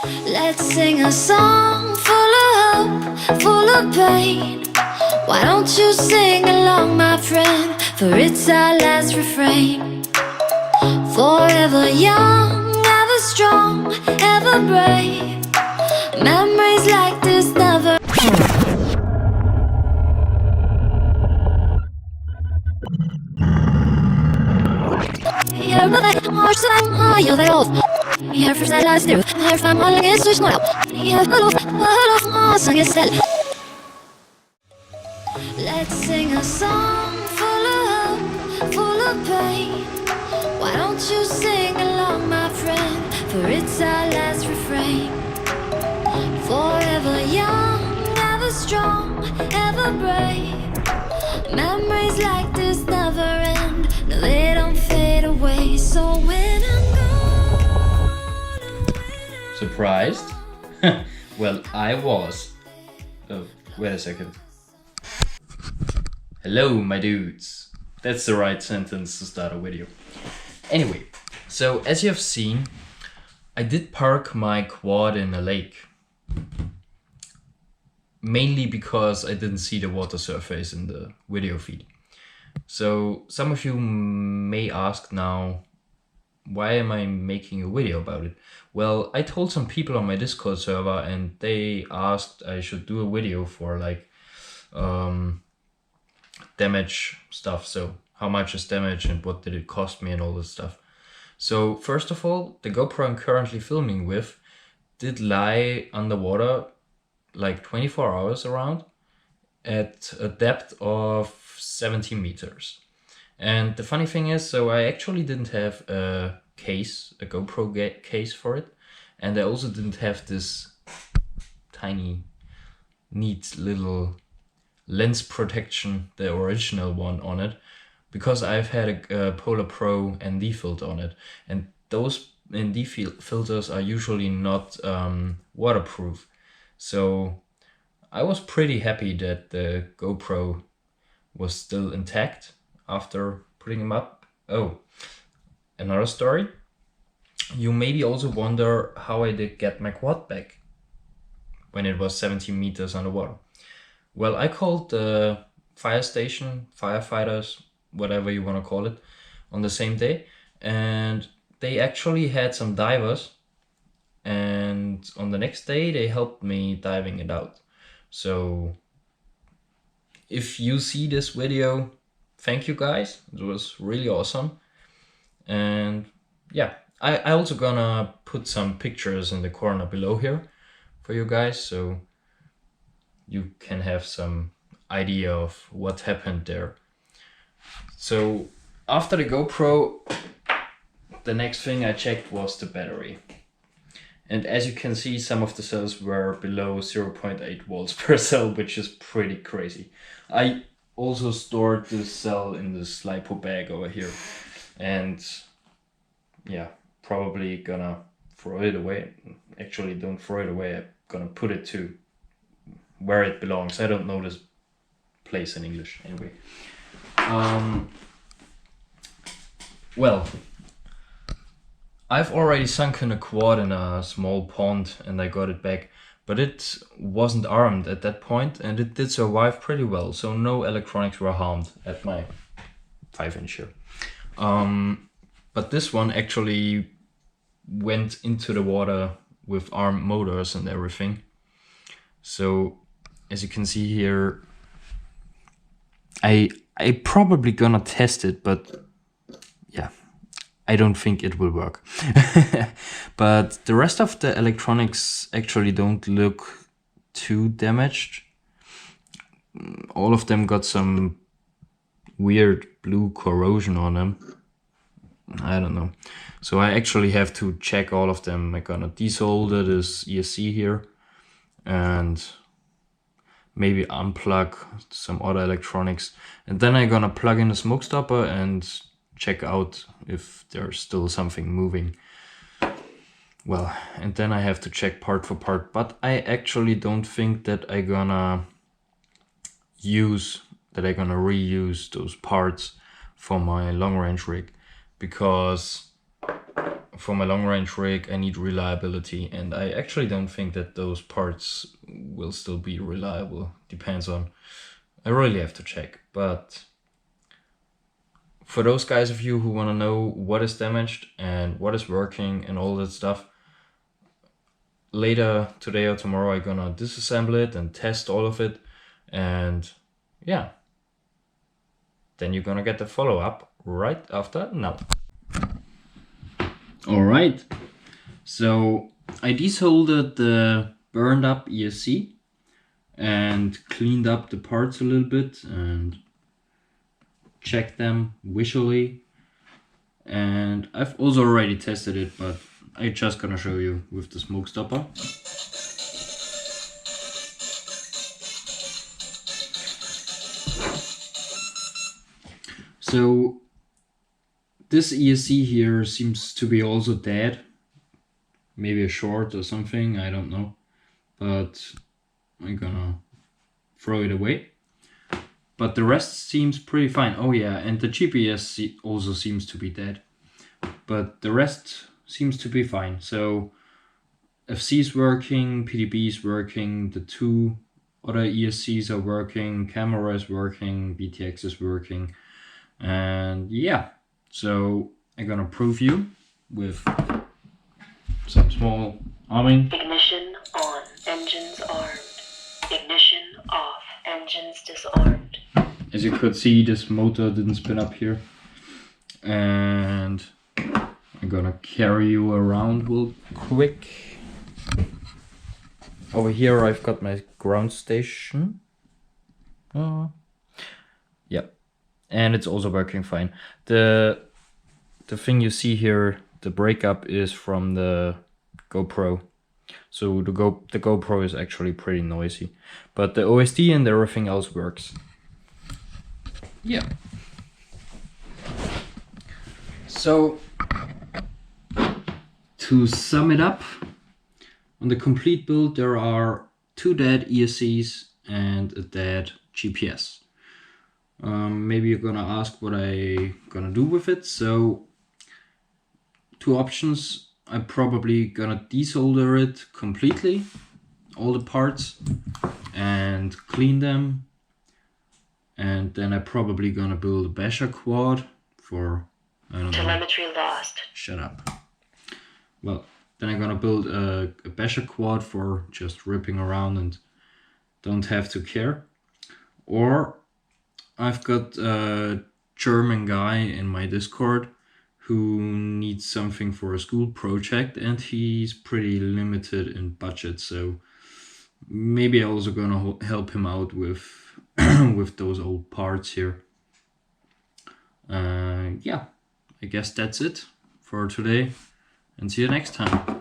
Let's sing a song full of hope, full of pain. Why don't you sing along, my friend? For it's our last refrain. Forever young, ever strong, ever brave. Memories like this never. Hier beweegt ons lang, je wilt. Hier verzeilt du, hier van alle is zo snel. Hier geloof ons aan jezelf. Let's sing a song full of hope, full of pain. Why don't you sing along, my friend? For it's our last refrain. Forever young, ever strong, ever brave. Memories like this never end. No, they don't fade away. So when I'm gone. Surprised? Well, I was. Oh, wait a second. Hello, my dudes. That's the right sentence to start a video. Anyway, so as you have seen, I did park my quad in a lake. Mainly because I didn't see the water surface in the video feed. So some of you may ask now, why am I making a video about it? Well, I told some people on my Discord server and they asked I should do a video for like damage stuff. So how much is damage and what did it cost me and all this stuff. So first of all, the GoPro I'm currently filming with did lie underwater like 24 hours around at a depth of 17 meters. And the funny thing is, so I actually didn't have a case, a GoPro case for it. And I also didn't have this tiny, neat little lens protection, the original one on it, because I've had a Polar Pro ND filter on it. And those ND filters are usually not waterproof. So I was pretty happy that the GoPro was still intact after putting them up. Oh, another story. You maybe also wonder how I did get my quad back when it was 17 meters underwater. Well, I called the fire station, firefighters, whatever you want to call it, on the same day. And they actually had some divers. And on the next day, they helped me diving it out. So if you see this video, thank you guys. It was really awesome. And yeah, I also gonna put some pictures in the corner below here for you guys, so you can have some idea of what happened there. So after the GoPro, the next thing I checked was the battery. And as you can see, some of the cells were below 0.8 volts per cell, which is pretty crazy. I also stored this cell in this LiPo bag over here. And yeah, probably gonna throw it away. Actually, don't throw it away. I'm gonna put it to where it belongs. I don't know this place in English anyway. Well, I've already sunken a quad in a small pond and I got it back, but it wasn't armed at that point and it did survive pretty well, so no electronics were harmed at my 5-inch here. But this one actually went into the water with armed motors and everything. So as you can see here, I probably gonna test it, but yeah, I don't think it will work. But the rest of the electronics actually don't look too damaged. All of them got some weird blue corrosion on them. I don't know. So I actually have to check all of them. I'm gonna desolder this ESC here and maybe unplug some other electronics. And then I'm gonna plug in a smoke stopper and check out if there's still something moving. Well, and then I have to check part for part, but I actually don't think that I'm gonna reuse those parts for my long range rig, because for my long range rig I need reliability, and I actually don't think that those parts will still be reliable. Depends on, I really have to check. But for those guys of you who want to know what is damaged and what is working and all that stuff, later today or tomorrow I'm gonna disassemble it and test all of it, and yeah, then you're gonna get the follow-up right after now. Alright, so I desoldered the burned up ESC and cleaned up the parts a little bit and checked them visually, and I've also already tested it, but I'm just gonna show you with the smoke stopper. So this ESC here seems to be also dead, maybe a short or something, I don't know, but I'm gonna throw it away. But the rest seems pretty fine. Oh yeah, and the GPS also seems to be dead, but the rest seems to be fine. So FC is working, PDB is working, the two other ESCs are working, camera is working, BTX is working, and yeah. So I'm gonna prove you with some small arming. Ignition on, engines armed. Ignition off, engines disarmed. As you could see, this motor didn't spin up here, and I'm gonna carry you around real quick. Over here I've got my ground station. Yep. And it's also working fine. The thing you see here, the breakup, is from the GoPro. So the GoPro is actually pretty noisy, but the OSD and everything else works. Yeah. So to sum it up, on the complete build there are 2 dead ESCs and a dead GPS. Maybe you're gonna ask what I gonna do with it. So 2 options. I'm probably gonna desolder it completely, all the parts, and clean them, and then I'm probably gonna build a basher quad for, I don't know. Telemetry lost. Shut up. Well, then I'm gonna build a basher quad for just ripping around and don't have to care. Or I've got a German guy in my Discord who needs something for a school project, and he's pretty limited in budget, so maybe I'm also gonna help him out with with those old parts here. Yeah, I guess that's it for today, and see you next time.